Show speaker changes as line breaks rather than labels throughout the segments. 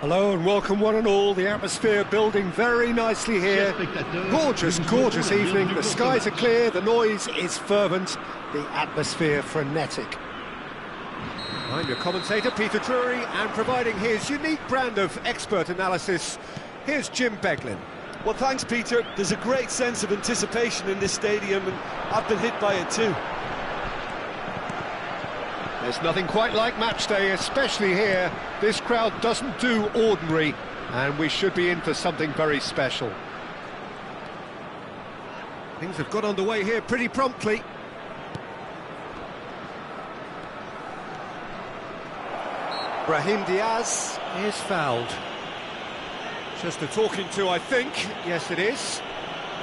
Hello and welcome one and all. The atmosphere building very nicely here. Gorgeous, gorgeous evening. The skies are clear, the noise is fervent, the atmosphere frenetic. I'm your commentator, Peter Drury, and providing his unique brand of expert analysis, here's Jim Beglin.
Well, thanks, Peter. There's a great sense of anticipation in this stadium, and I've been hit by it too.
There's nothing quite like match day, especially here. This crowd doesn't do ordinary, and we should be in for something very special. Things have got underway here pretty promptly. Brahim Diaz is fouled. Just a talking to, I think. Yes, it is.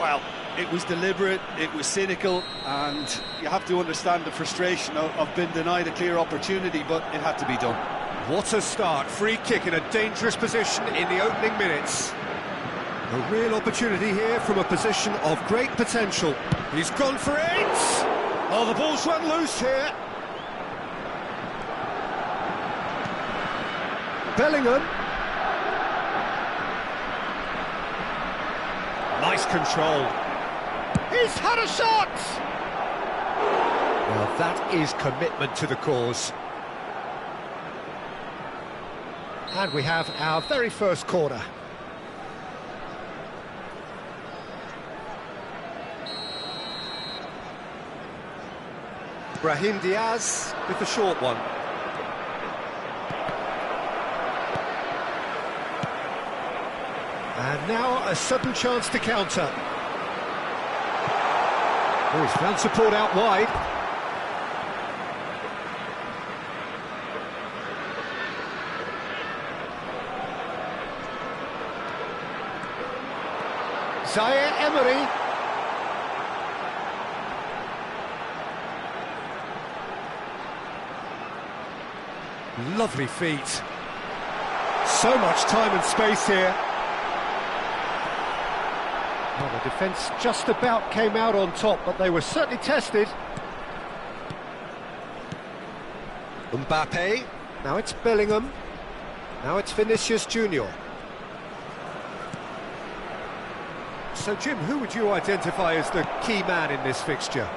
Well, it was deliberate, it was cynical, and you have to understand the frustration of being denied a clear opportunity, but it had to be done.
What a start. Free kick in a dangerous position in the opening minutes. A real opportunity here from a position of great potential. He's gone for it! Oh, the ball's run loose here. Bellingham. Nice control. He's had a shot! Well, that is commitment to the cause. And we have our very first corner. Brahim Diaz with the short one. And now a sudden chance to counter. Oh, he's found support out wide. Zaire Emery. Lovely feet. So much time and space here. Well, the defence just about came out on top, but they were certainly tested. Mbappe. Now it's Bellingham. Now it's Vinicius Junior. So, Jim, who would you identify as the key man in this fixture?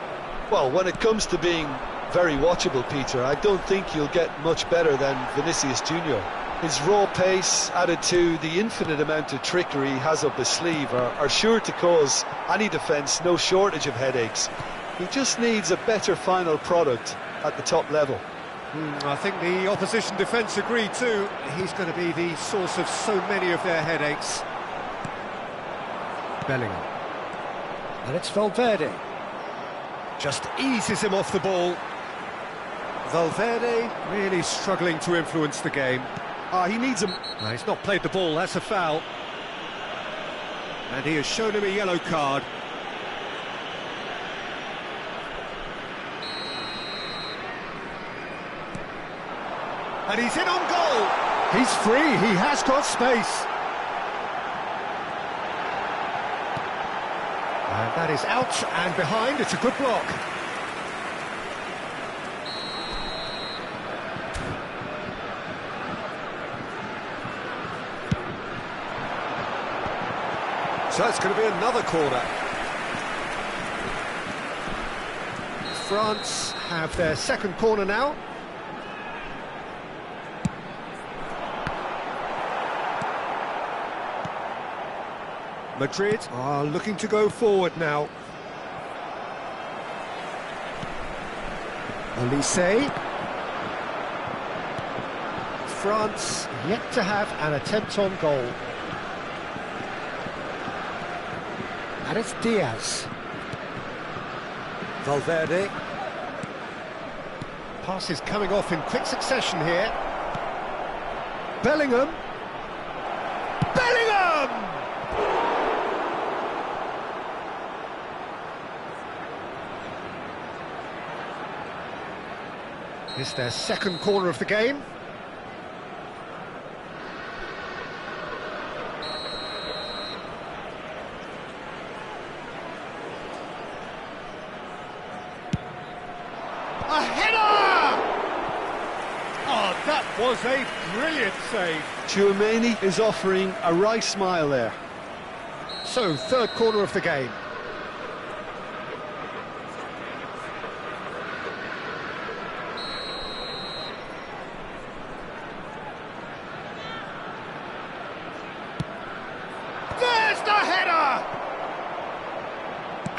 Well, when it comes to being very watchable, Peter, I don't think you'll get much better than Vinicius Junior. His raw pace, added to the infinite amount of trickery he has up his sleeve, are sure to cause any defence no shortage of headaches. He just needs a better final product at the top level.
I think the opposition defence agree too. He's going to be the source of so many of their headaches. Bellingham. And it's Valverde. Just eases him off the ball. Valverde really struggling to influence the game.
He needs him.
No, he's not played the ball, that's a foul. And he has shown him a yellow card. And he's in on goal. He's free, he has got space. And that is out and behind, it's a good block. So it's going to be another corner. France have their second corner now. Madrid are looking to go forward now. Olise. France yet to have an attempt on goal. And it's Diaz. Valverde. Passes coming off in quick succession here. Bellingham. Bellingham! It's their second corner of the game. A header! Oh, that was a brilliant save.
Tchouaméni is offering a wry smile there.
So, third corner of the game. There's the header!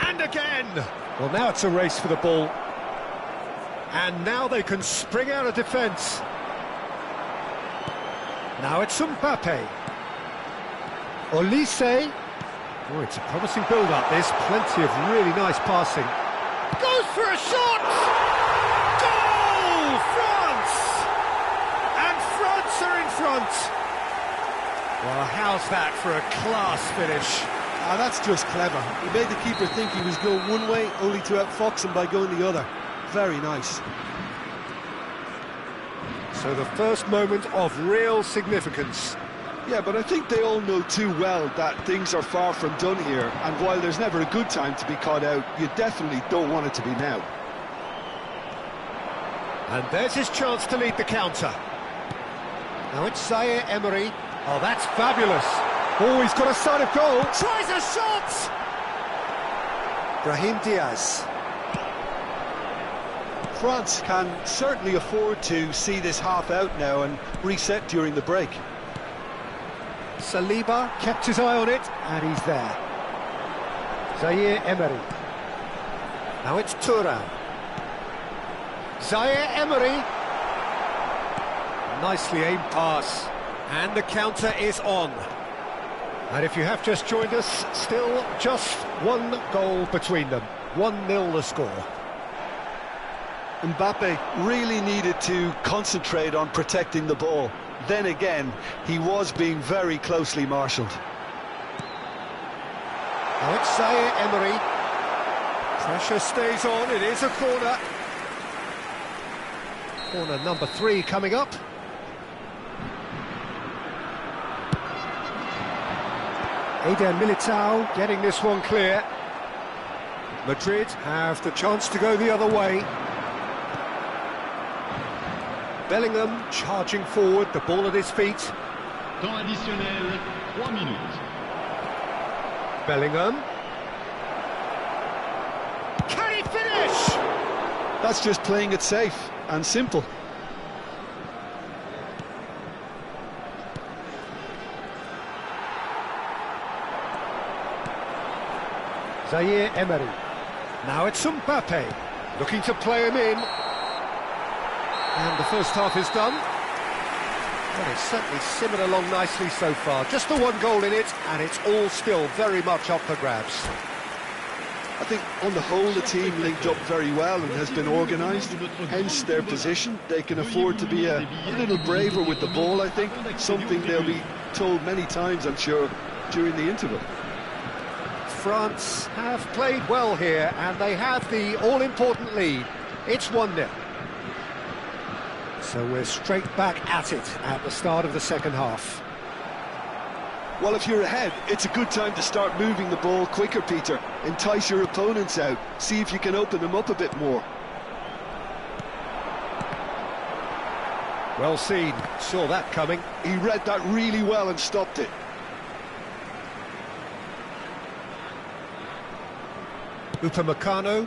And again! Well, now it's a race for the ball. And now they can spring out of defence. Now it's Mbappe. Olise. Oh, it's a promising build-up. There's plenty of really nice passing. Goes for a shot! Goal! France! And France are in front. Well, how's that for a class finish?
Ah, that's just clever. He made the keeper think he was going one way, only to outfox him by going the other. Very nice.
So the first moment of real significance.
Yeah, but I think they all know too well that things are far from done here, and while there's never a good time to be caught out, you definitely don't want it to be now.
And there's his chance to lead the counter. Now it's Zaire Emery. Oh, that's fabulous. Oh, he's got a sight of goal. Tries a shot! Brahim Diaz.
France can certainly afford to see this half out now and reset during the break.
Saliba kept his eye on it, and he's there. Zaire Emery. Now it's Thuram. Zaire Emery. Nicely aimed pass. And the counter is on. And if you have just joined us, still just one goal between them. 1-0 the score.
Mbappe really needed to concentrate on protecting the ball. Then again, he was being very closely marshalled.
Now it's Zaire Emery. Pressure stays on, it is a corner. Corner number 3 coming up. Eder Militao getting this one clear. Madrid have the chance to go the other way. Bellingham charging forward, the ball at his feet.
Temps additionnel, 3 minutes.
Bellingham. Can he finish?
That's just playing it safe and simple.
Zaire Emery. Now it's Mbappe, looking to play him in. And the first half is done. Well, it's certainly simmered along nicely so far. Just the one goal in it, and it's all still very much up for grabs.
I think on the whole the team linked up very well and has been organised, hence their position. They can afford to be a little braver with the ball, I think, something they'll be told many times, I'm sure, during the interval.
France have played well here, and they have the all-important lead. It's 1-0. So we're straight back at it at the start of the second half.
Well, if you're ahead, it's a good time to start moving the ball quicker, Peter. Entice your opponents out. See if you can open them up a bit more.
Well seen. Saw that coming.
He read that really well and stopped it.
Upamecano.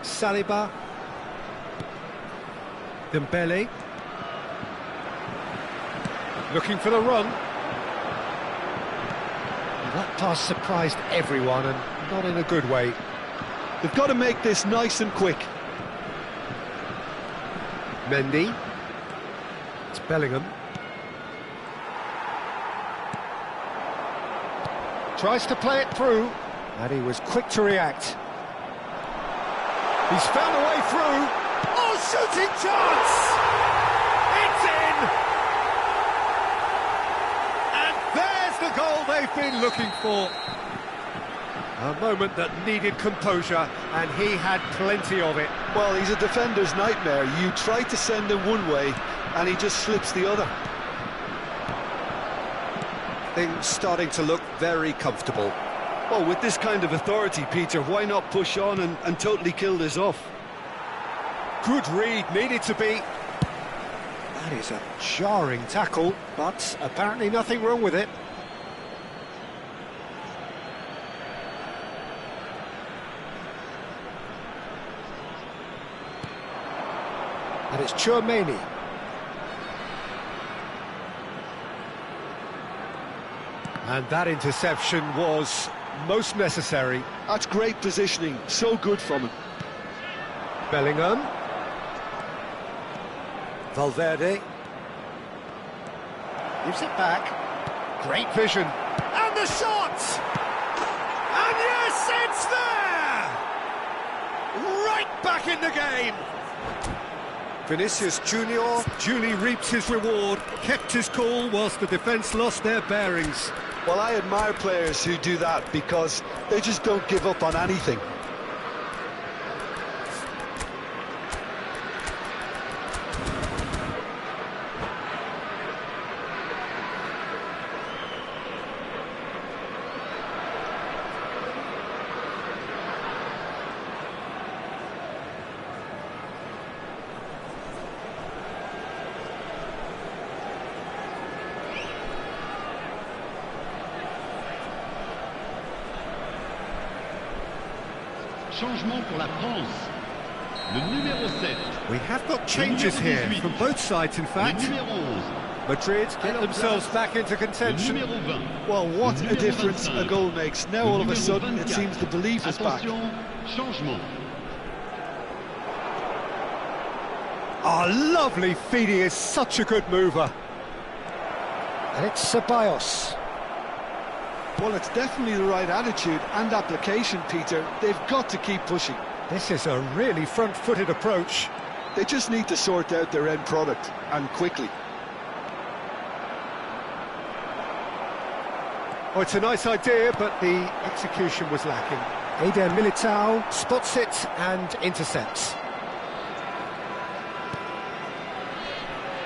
Saliba. Dembele. Looking for the run. That pass surprised everyone, and not in a good way.
They've got to make this nice and quick.
Mendy. It's Bellingham. Tries to play it through, and he was quick to react. He's found a way through. Oh, shooting chance! It's in! And there's the goal they've been looking for. A moment that needed composure, and he had plenty of it.
Well, he's a defender's nightmare. You try to send him one way, and he just slips the other.
Things starting to look very comfortable.
Well, with this kind of authority, Peter, why not push on and totally kill this off?
Good read, needed to be. That is a jarring tackle, but apparently nothing wrong with it. And it's Cule. And that interception was most necessary.
That's great positioning, so good from him.
Bellingham. Valverde. Gives it back. Great vision. And the shot! And yes, it's there! Right back in the game! Vinicius Junior duly reaps his reward, kept his cool whilst the defence lost their bearings.
Well, I admire players who do that because they just don't give up on anything.
Changement pour la France. Le numéro 7.
We have got changes here from both sides, in
Le
fact.
numéro 11.
Madrid get themselves back into
Le
contention.
numéro 20.
Well, what
Le
a
numéro
difference
25.
a goal makes. Now
Le
all of a
numéro
sudden it
24.
seems the belief is back.
Attention, changement.
Oh, lovely feeding is such a good mover. And it's Ceballos.
Well, it's definitely the right attitude and application, Peter. They've got to keep pushing.
This is a really front-footed approach.
They just need to sort out their end product, and quickly.
Oh, it's a nice idea, but the execution was lacking. Eder Militao spots it and intercepts.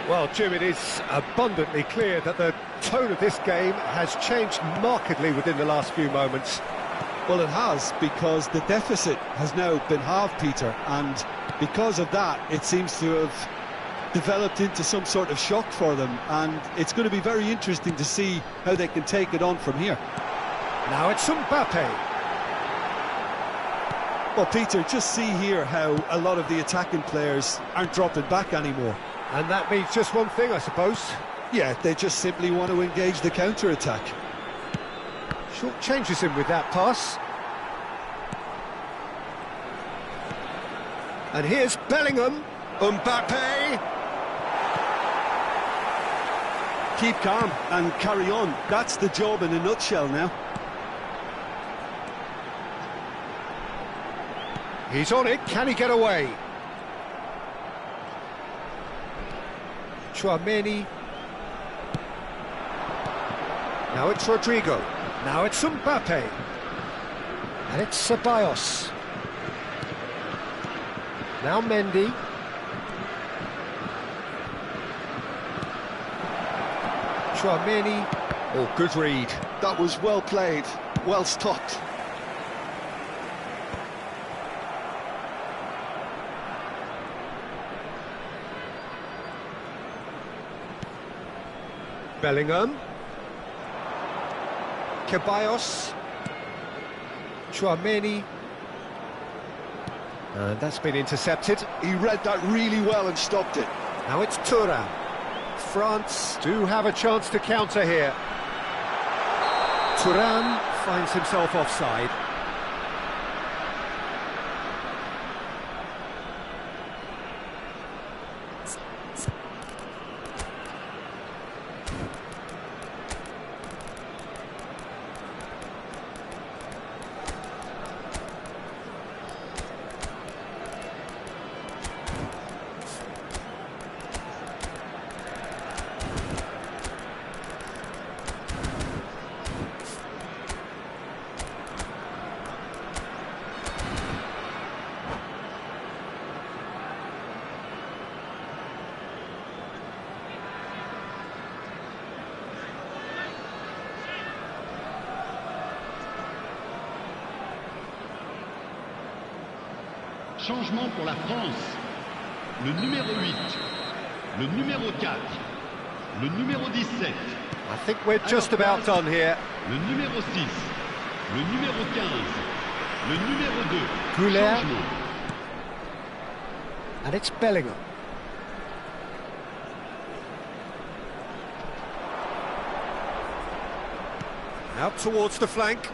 Well, Jim, it is abundantly clear that the tone of this game has changed markedly within the last few moments.
Well, it has, because the deficit has now been halved, Peter, and because of that, it seems to have developed into some sort of shock for them, and it's going to be very interesting to see how they can take it on from here.
Now it's Mbappe.
Well, Peter, just see here how a lot of the attacking players aren't dropping back anymore.
And that means just one thing, I suppose.
Yeah, they just simply want to engage the counter-attack.
Short changes him with that pass. And here's Bellingham. Mbappe.
Keep calm and carry on. That's the job in a nutshell now.
He's on it. Can he get away? Chouameni. Now it's Rodrigo. Now it's Mbappe. And it's Ceballos. Now Mendy. Chouameni. Oh, good read.
That was well played, well stopped.
Bellingham. Ceballos. Chouameni. And that's been intercepted.
He read that really well and stopped it.
Now it's Thuram. France do have a chance to counter here. Thuram finds himself offside.
Changement pour la France. Le numéro 8. Le numéro 4. Le numéro 17.
I think we're just about done here.
Le numéro 6. Le numéro 15. Le numéro 2.
Cule.
Changement.
And it's Bellingham. Out towards the flank.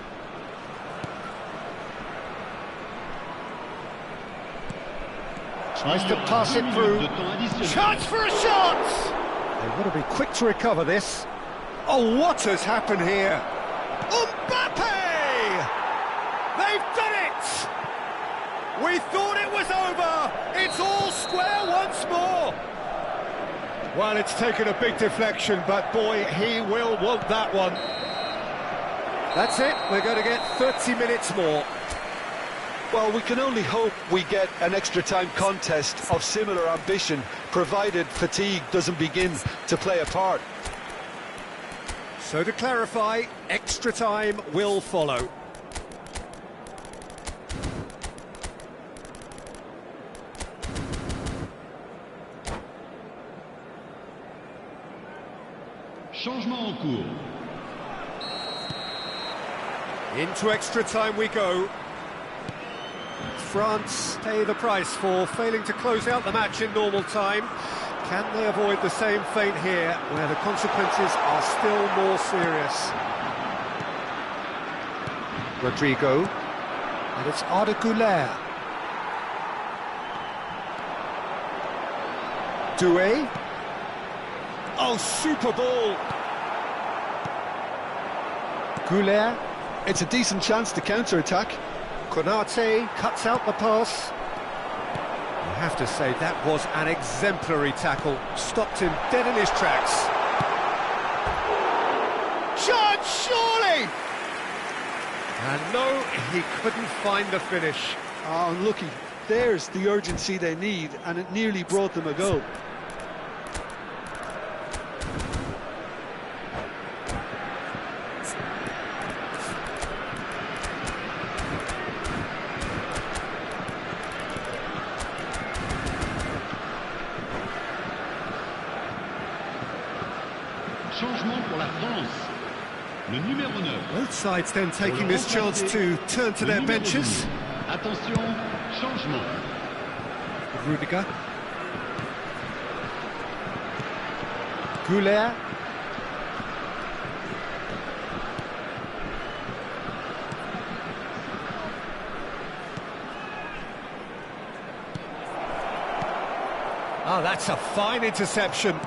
Tries to pass it through. Chance for a shot! They've got to be quick to recover this. Oh, what has happened here? Mbappe! They've done it! We thought it was over. It's all square once more. Well, it's taken a big deflection, but boy, he will want that one. That's it. We're going to get 30 minutes more.
Well, we can only hope we get an extra-time contest of similar ambition, provided fatigue doesn't begin to play a part.
So to clarify, extra time will follow.
Changement en cours.
Into extra time we go. France pay the price for failing to close out the match in normal time. Can they avoid the same fate here, where the consequences are still more serious? Rodrigo, and it's Cule. Doué. Oh, super ball. Cule.
It's a decent chance to counter-attack.
Konate cuts out the pass. You have to say that was an exemplary tackle. Stopped him dead in his tracks. Chance, surely! And no, he couldn't find the finish.
Oh, unlucky. There's the urgency they need, and it nearly brought them a goal.
Changement pour la France. Le numéro 9.
Both sides then taking this chance to turn to their benches.
Attention, changement.
Rudiger. Cule. Oh, that's a fine interception.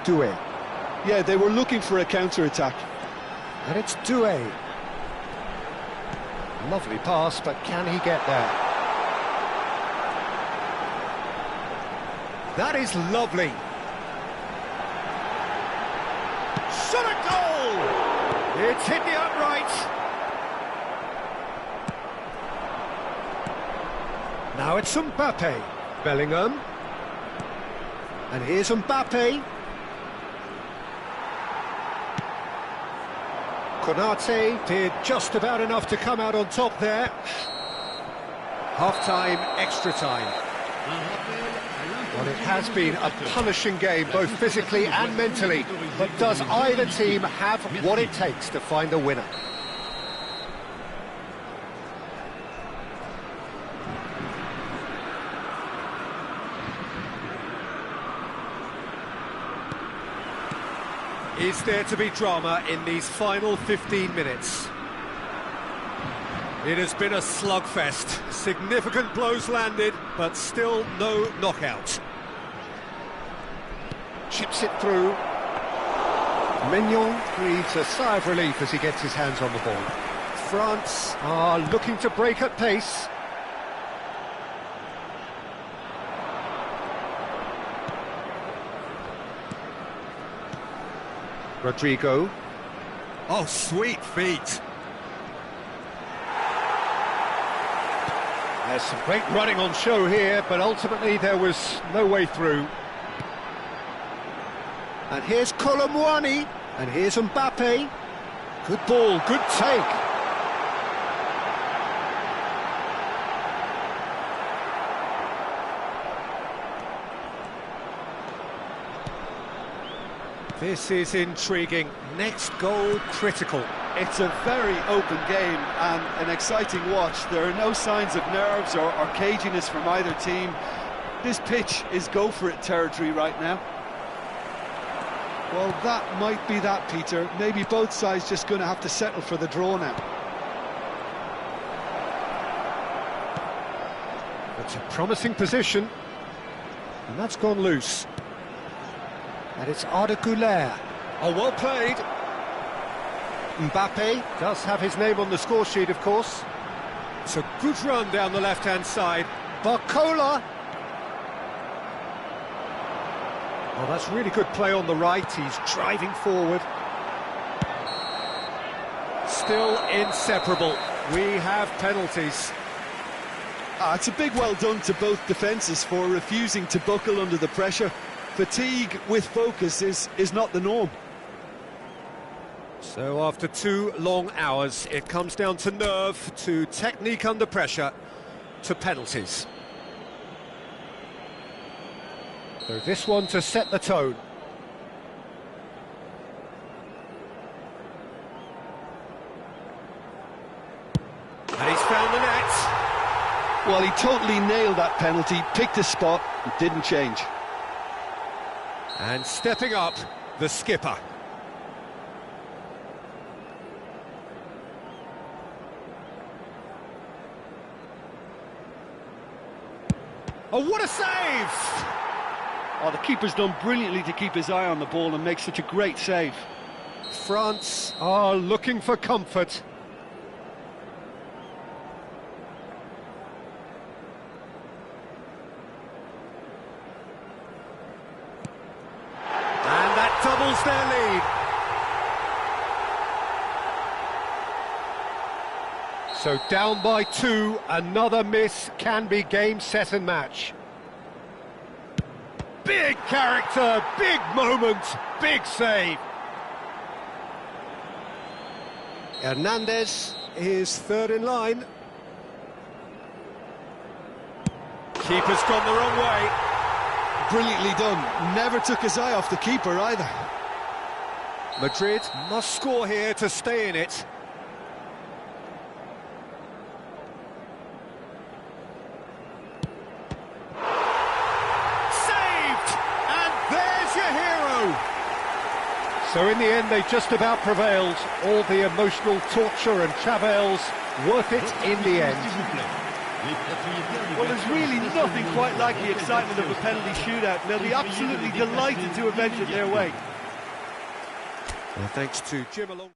Doué.
Yeah, they were looking for a counter-attack.
And it's Doué. Lovely pass, but can he get there? That is lovely. Shot a goal! It's hit the upright. Now it's Mbappe. Bellingham. And here's Mbappe. Konate did just about enough to come out on top there. Half-time, extra time. Well, it has been a punishing game, both physically and mentally. But does either team have what it takes to find a winner? Is there to be drama in these final 15 minutes? It has been a slugfest. Significant blows landed, but still no knockout. Chips it through. Mignon breathes a sigh of relief as he gets his hands on the ball. France are looking to break at pace. Rodrigo. Oh, sweet feet. There's some great running on show here, but ultimately there was no way through. And here's Colomwani, and here's Mbappe. Good ball, good take. This is intriguing. Next goal critical.
It's a very open game and an exciting watch. There are no signs of nerves or caginess from either team. This pitch is go-for-it territory right now. Well, that might be that, Peter. Maybe both sides just going to have to settle for the draw now.
It's a promising position. And that's gone loose. And it's Cule. Oh, well played. Mbappe does have his name on the score sheet, of course. It's a good run down the left-hand side. Barcola. Oh, that's really good play on the right. He's driving forward. Still inseparable. We have penalties.
It's a big well done to both defences for refusing to buckle under the pressure. Fatigue with focus is not the norm.
So after 2 long hours, it comes down to nerve, to technique under pressure, to penalties. So this one to set the tone. And he's found the net.
Well, he totally nailed that penalty, picked a spot, and didn't change.
And stepping up, the skipper. Oh, what a save!
Oh, the keeper's done brilliantly to keep his eye on the ball and make such a great save.
France are looking for comfort. And that doubles their lead. So down by 2, another miss can be game, set and match. Big character, big moment, big save. Hernandez is third in line. Keeper's gone the wrong way.
Brilliantly done. Never took his eye off the keeper either.
Madrid must score here to stay in it. So in the end, they just about prevailed. All the emotional torture and travails, worth it in the end.
Well, there's really nothing quite like the excitement of a penalty shootout. They'll be absolutely delighted to avenge it their way.
Well, thanks to Jim along.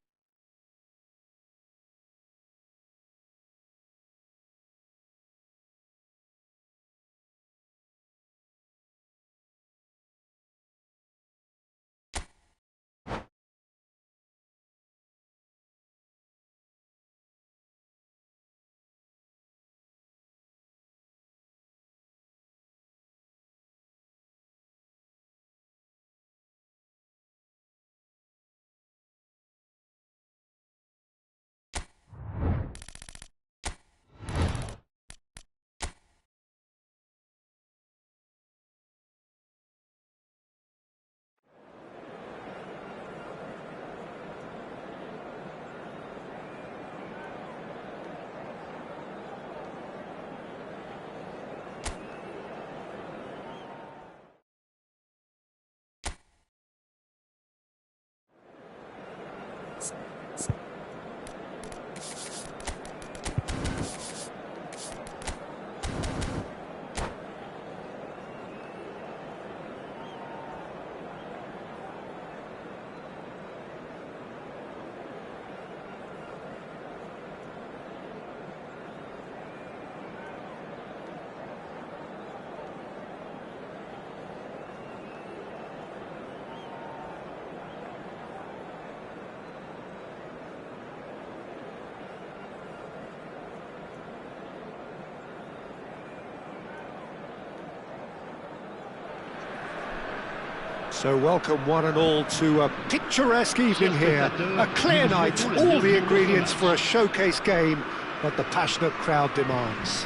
So welcome one and all to a picturesque evening here, a clear night, all the ingredients for a showcase game that the passionate crowd demands.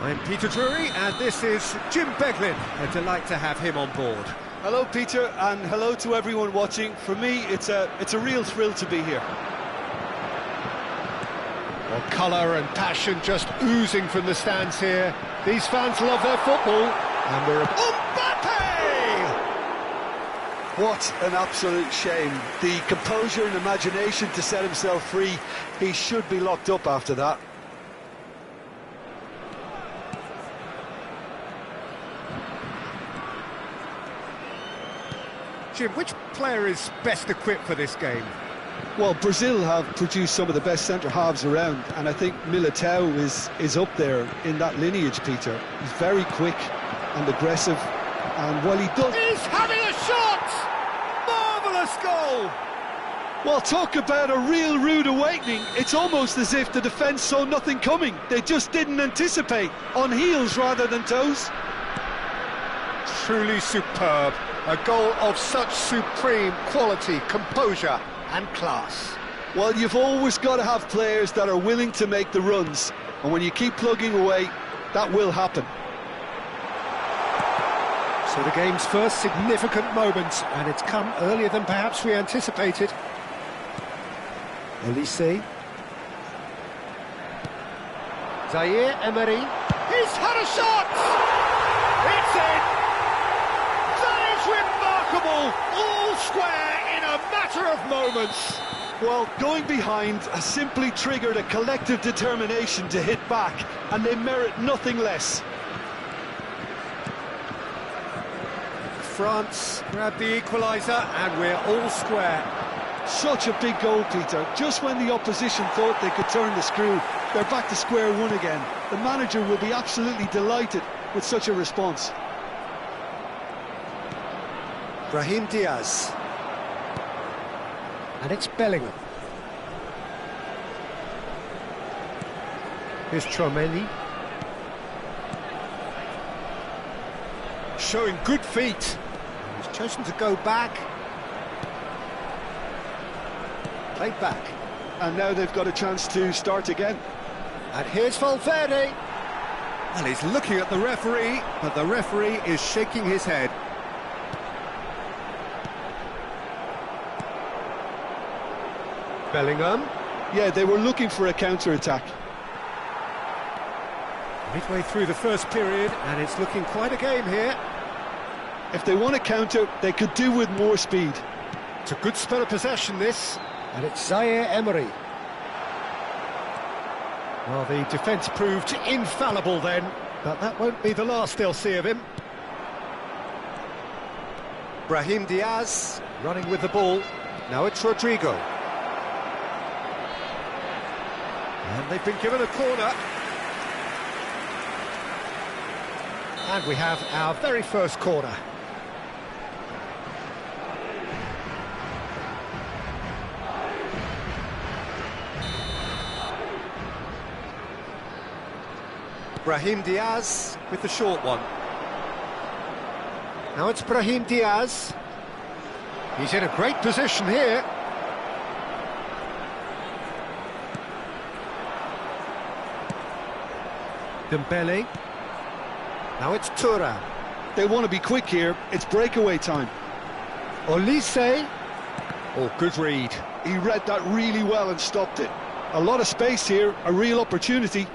I'm Peter Drury and this is Jim Beglin, a delight to have him on board.
Hello, Peter, and hello to everyone watching. For me, it's a real thrill to be here.
Well, colour and passion just oozing from the stands here. These fans love their football, and we're... Mbappe!
What an absolute shame. The composure and imagination to set himself free. He should be locked up after that.
Jim, which player is best equipped for this game?
Well, Brazil have produced some of the best centre-halves around, and I think Militao is up there in that lineage, Peter. He's very quick and aggressive, and while he does...
He's having a shot! Marvellous goal!
Well, talk about a real rude awakening. It's almost as if the defence saw nothing coming. They just didn't anticipate, on heels rather than toes.
Truly superb. A goal of such supreme quality, composure and class.
Well, you've always got to have players that are willing to make the runs, and when you keep plugging away, that will happen.
So the game's first significant moment, and it's come earlier than perhaps we anticipated. Olise. Zaire Emery. He's had a shot! It's in! Remarkable, all square in a matter of moments.
Well, going behind has simply triggered a collective determination to hit back, and they merit nothing less.
France grab the equaliser, and we're all square.
Such a big goal, Peter. Just when the opposition thought they could turn the screw, they're back to square one again. The manager will be absolutely delighted with such a response.
Brahim Diaz. And it's Bellingham. Here's Tromeli. Showing good feet. He's chosen to go back. Played back.
And now they've got a chance to start again.
And here's Valverde. And he's looking at the referee, but the referee is shaking his head. Bellingham.
Yeah, they were looking for a counter-attack.
Midway through the first period, and it's looking quite a game here.
If they want to counter, they could do with more speed.
It's a good spell of possession, this. And it's Zaire Emery. Well, the defence proved infallible then, but that won't be the last they'll see of him. Brahim Diaz running with the ball. Now it's Rodrigo. And they've been given a corner. And we have our very first corner. Brahim Diaz with the short one. Now it's Brahim Diaz. He's in a great position here. Dembele. Now it's Thuram.
They want to be quick here. It's breakaway time.
Olise. Oh, good read.
He read that really well and stopped it. A lot of space here, a real opportunity.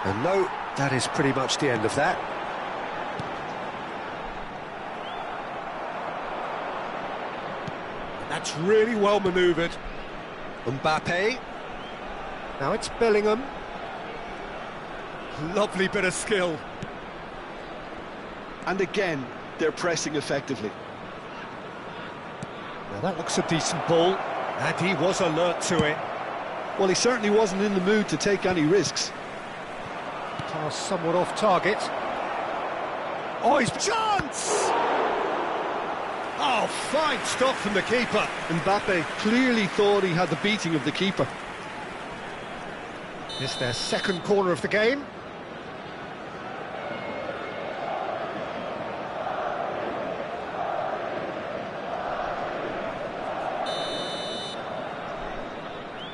And no, that is pretty much the end of that. That's really well manoeuvred. Mbappe. Now it's Bellingham. Lovely bit of skill.
And again, they're pressing effectively.
Now that looks a decent ball, and he was alert to it.
Well, he certainly wasn't in the mood to take any risks.
Pass somewhat off target. Oh, he's chance! Oh, fine stop from the keeper.
Mbappe clearly thought he had the beating of the keeper.
It's their second corner of the game.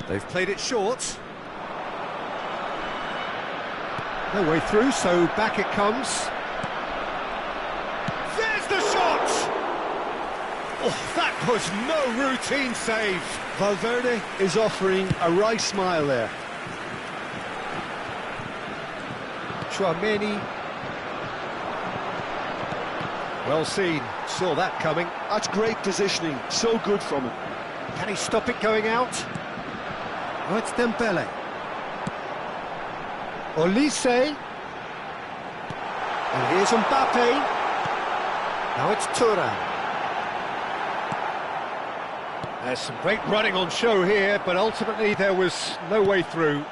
They've played it short. No way through, so back it comes. Oh, that was no routine save.
Valverde is offering a wry smile there.
Chouameni. Well seen, saw that coming.
That's great positioning, so good from him.
Can he stop it going out? Oh, it's Dembele. Olise. And here's Mbappe. Now it's Thuram. There's some great running on show here, but ultimately there was no way through.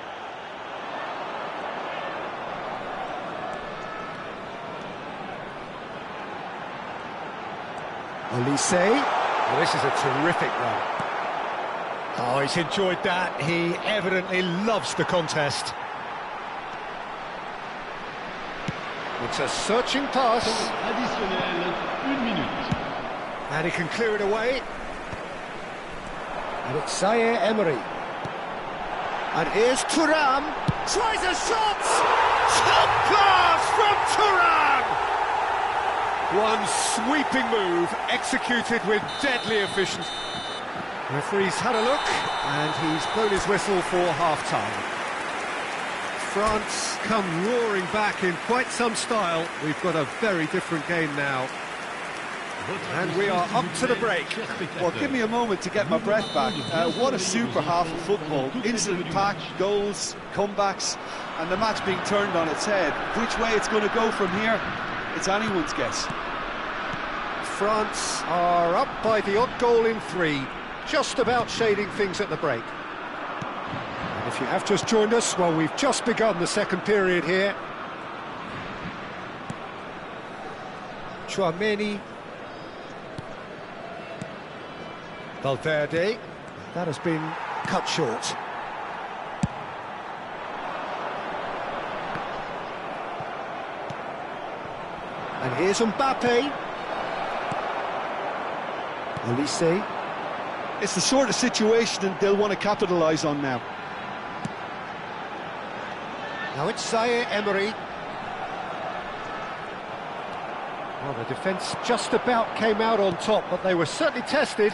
Olise. Well, this is a terrific run. Oh, he's enjoyed that. He evidently loves the contest. It's a searching pass.
Additionnel, 1 minute.
And he can clear it away. And it's Zaire Emery. And here's Thuram. Tries a shot! Top pass from Thuram! One sweeping move, executed with deadly efficiency. Referee's had a look, and he's blown his whistle for half-time. France come roaring back in quite some style. We've got a very different game now. And we are up to the break.
Well, give me a moment to get my breath back. What a super half of football. Instant pack, goals, comebacks, and the match being turned on its head. Which way it's going to go from here, it's anyone's guess.
France are up by the odd goal in 3, just about shading things at the break. And if you have just joined us, well, we've just begun the second period here. Chouameni. Valverde. That has been cut short. And here's Mbappe. Olise.
It's the sort of situation that they'll want to capitalise on now.
Now it's Zaire Emery. Well, the defence just about came out on top, but they were certainly tested.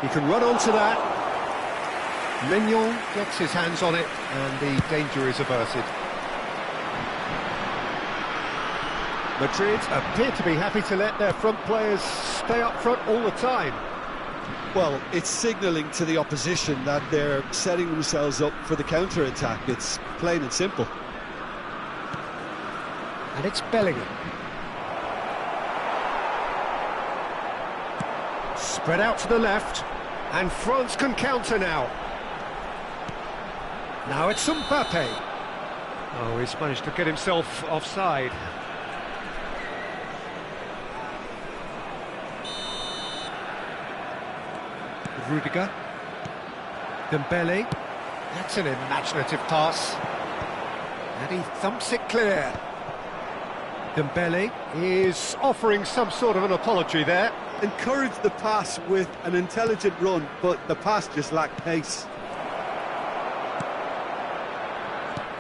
He can run onto that. Mignon gets his hands on it, and the danger is averted. Madrid appear to be happy to let their front players stay up front all the time.
Well, it's signalling to the opposition that they're setting themselves up for the counter-attack. It's plain and simple.
And it's Bellingham. Spread out to the left, and France can counter now. Now it's Mbappe. Oh, he's managed to get himself offside. Rudiger. Dembele. That's an imaginative pass. And he thumps it clear. Dembele is offering some sort of an apology there.
Encouraged the pass with an intelligent run, but the pass just lacked pace.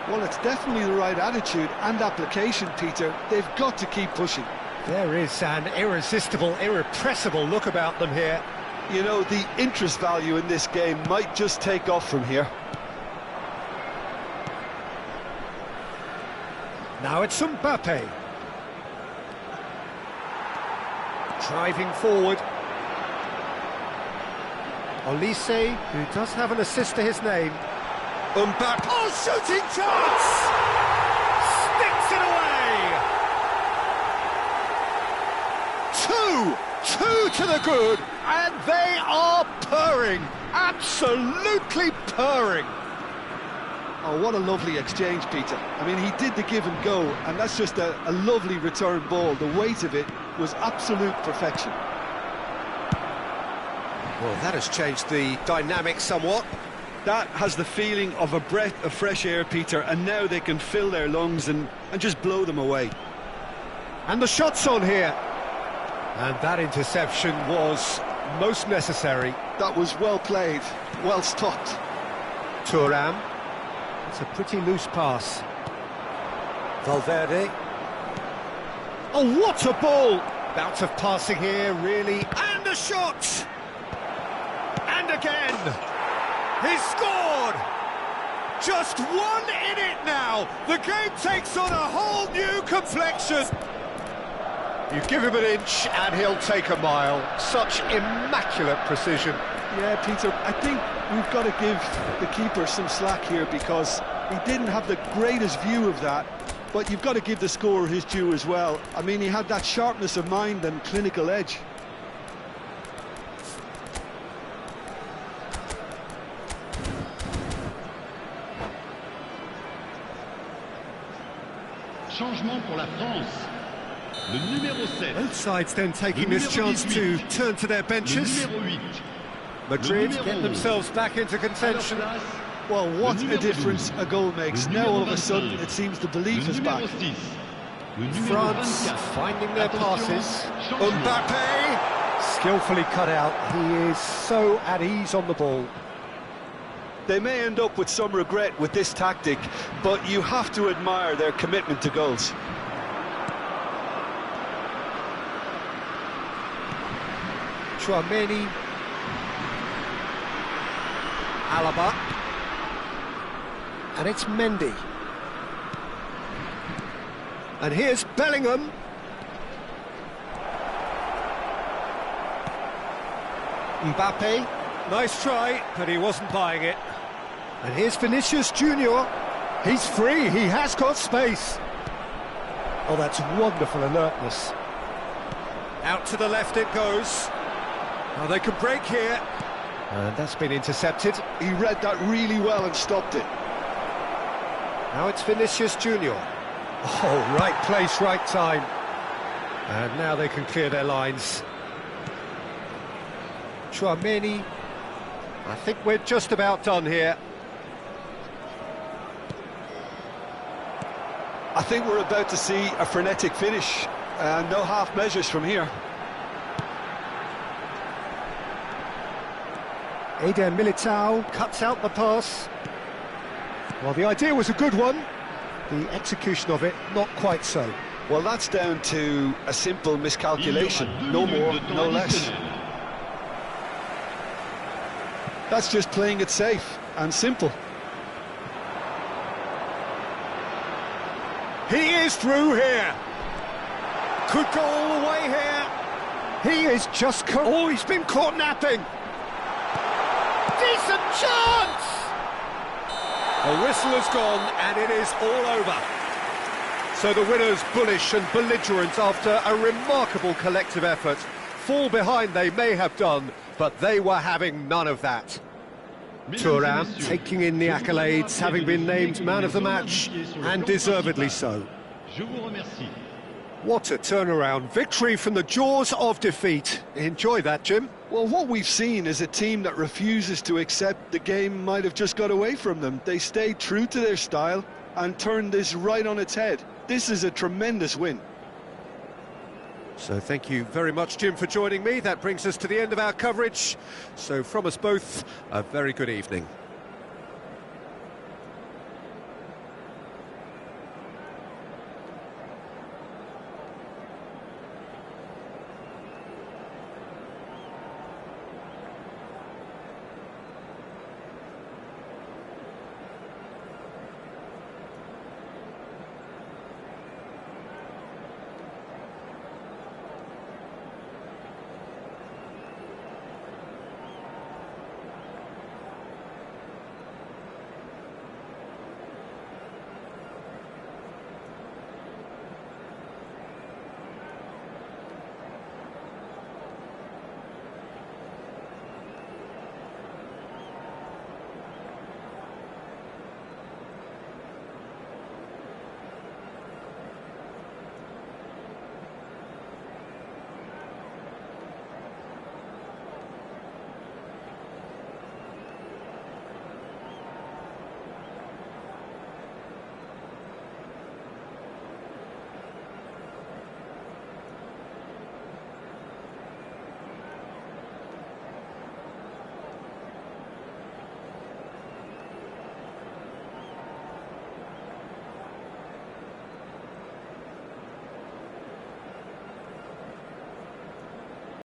Well, it's definitely the right attitude and application, Peter. They've got to keep pushing.
There is an irresistible, irrepressible look about them here.
You know, the interest value in this game might just take off from here.
Now it's Mbappe. Driving forward. Olise, who does have an assist to his name. Mbappe. Oh, shooting chance! Sticks it away! Two to the good, and they are purring. Absolutely purring.
Oh, what a lovely exchange, Peter. I mean, he did the give and go, and that's just a lovely return ball. The weight of it was absolute perfection.
Well, that has changed the dynamic somewhat.
That has the feeling of a breath of fresh air, Peter, and now they can fill their lungs and just blow them away.
And the shot's on here. And that interception was most necessary.
That was well played, well stopped.
Thuram. It's a pretty loose pass. Valverde. Oh, what a ball! Bout of passing here, really, and a shot! And again! He's scored! Just 1 in it now! The game takes on a whole new complexion! You give him an inch and he'll take a mile. Such immaculate precision.
Yeah, Peter, I think we've got to give the keeper some slack here because he didn't have the greatest view of that, but you've got to give the scorer his due as well. I mean, he had that sharpness of mind and clinical edge.
Changement pour la France. Le numéro 7.
Both sides then taking this chance to turn to their benches. Madrid get themselves back into contention.
Well, what a difference a goal makes. Now all of a sudden it seems the belief is back.
France finding their passes. Mbappe, skillfully cut out. He is so at ease on the ball.
They may end up with some regret with this tactic, but you have to admire their commitment to goals.
Chouameni, Alaba, and it's Mendy. And here's Bellingham. Mbappe, nice try, but he wasn't buying it. And here's Vinicius Junior. He's free, he has got space. Oh, that's wonderful alertness. Out to the left it goes. Oh, they can break here. And that's been intercepted.
He read that really well and stopped it.
Now it's Vinicius Junior. Oh, right place, right time. And now they can clear their lines. Chouameni. I think we're just about done here.
I think we're about to see a frenetic finish. No half measures from here.
Eder Militao cuts out the pass. Well, the idea was a good one. The execution of it, not quite so.
Well, that's down to a simple miscalculation. No more, no less. That's just playing it safe and simple.
He is through here. Could go all the way here. He is just... Oh, he's been caught napping. Decent chance! The whistle has gone and it is all over. So the winners, bullish and belligerent after a remarkable collective effort. Fall behind they may have done, but they were having none of that. Thuram taking in the accolades, having been named man of the match, and deservedly so. What a turnaround. Victory from the jaws of defeat. Enjoy that, Jim.
Well, what we've seen is a team that refuses to accept the game might have just got away from them. They stayed true to their style and turned this right on its head. This is a tremendous win.
So thank you very much, Jim, for joining me. That brings us to the end of our coverage. So from us both, a very good evening.